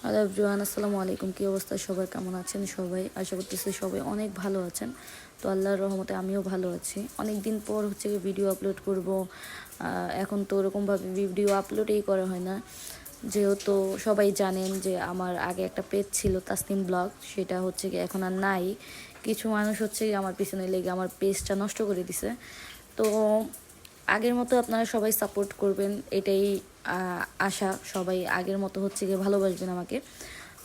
Hello everyone, আসসালামু আলাইকুম। কী অবস্থা সবার, কেমন আছেন সবাই? আশা করতেছি সবাই অনেক ভালো আছেন। তো আল্লাহর রহমতে আমিও ভালো আছি। অনেক দিন পর হচ্ছে ভিডিও আপলোড করব। এখন তো ওরকমভাবে ভিডিও আপলোডই করা হয় না, যেহেতু সবাই জানেন যে আমার আগে একটা পেজ ছিল তাসনিম ব্লগ, সেটা হচ্ছে কি এখন আর নাই। কিছু মানুষ হচ্ছে আমার পিছনে লেগে আমার পেজটা নষ্ট করে দিছে। তো আগের মতো আপনারা সবাই সাপোর্ট করবেন, এটাই আশা। সবাই আগের মতো হচ্ছে গিয়ে ভালোবাসবেন আমাকে।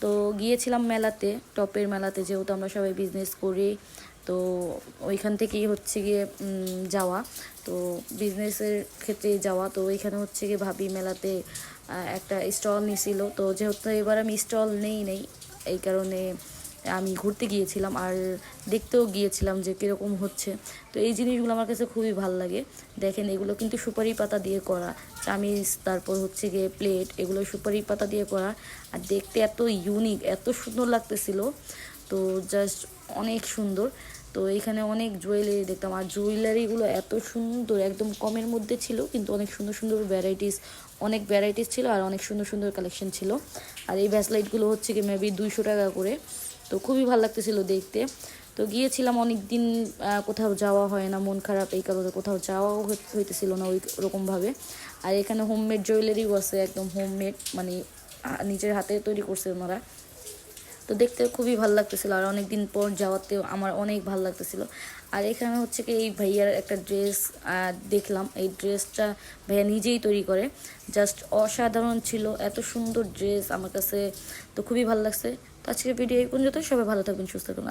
তো গিয়েছিলাম মেলাতে, টপের মেলাতে, যেহেতু আমরা সবাই বিজনেস করি। তো ওইখান থেকেই হচ্ছে গিয়ে যাওয়া, তো বিজনেসের ক্ষেত্রেই যাওয়া। তো ওইখানে হচ্ছে গিয়ে ভাবি মেলাতে একটা স্টল নিছিল। তো যেহেতু এবার আমি স্টল নেই, এই কারণে আমি ঘুরতে গিয়েছিলাম আর দেখতেও গিয়েছিলাম যে কীরকম হচ্ছে। তো এই জিনিসগুলো আমার কাছে খুবই ভালো লাগে। দেখেন, এগুলো কিন্তু সুপারি পাতা দিয়ে করা চামিচ, তারপর হচ্ছে গিয়ে প্লেট, এগুলো সুপারি পাতা দিয়ে করা। আর দেখতে এত ইউনিক, এত সুন্দর লাগতেছিল। তো জাস্ট অনেক সুন্দর। তো এখানে অনেক জুয়েলারি দেখতাম, আর জুয়েলারিগুলো এত সুন্দর, একদম কমের মধ্যে ছিল, কিন্তু অনেক সুন্দর সুন্দর অনেক ভ্যারাইটিস ছিল, আর অনেক সুন্দর সুন্দর কালেকশন ছিল। আর এই ব্রেসলাইটগুলো হচ্ছে কি মেবি 200 টাকা করে। তো খুবই ভালো লাগতেছিল দেখতে। তো গিয়েছিলাম, অনেক দিন কোথাও যাওয়া হয় না, মন খারাপ, এই কারণে কোথাও যাওয়াও হইতেছিল না ওই রকমভাবে। আর এখানে হোমমেড জুয়েলারিও আছে, একদম হোমমেড, মানে নিজের হাতে তৈরি করছে ওনারা। তো দেখতে খুবই ভালো লাগতেছিল, আর অনেক দিন পর যাওয়াতেও আমার অনেক ভালো লাগতেছিল। আর এখানে হচ্ছে কি এই ভাইয়ার একটা ড্রেস দেখলাম, এই ড্রেসটা ভাইয়া নিজেই তৈরি করে। জাস্ট অসাধারণ ছিল, এত সুন্দর ড্রেস আমার কাছে। তো খুবই ভালো লাগছে। তো আজকের ভিডিও এই পর্যন্ত। সবাই ভালো থাকবেন, সুস্থ থাকবেন।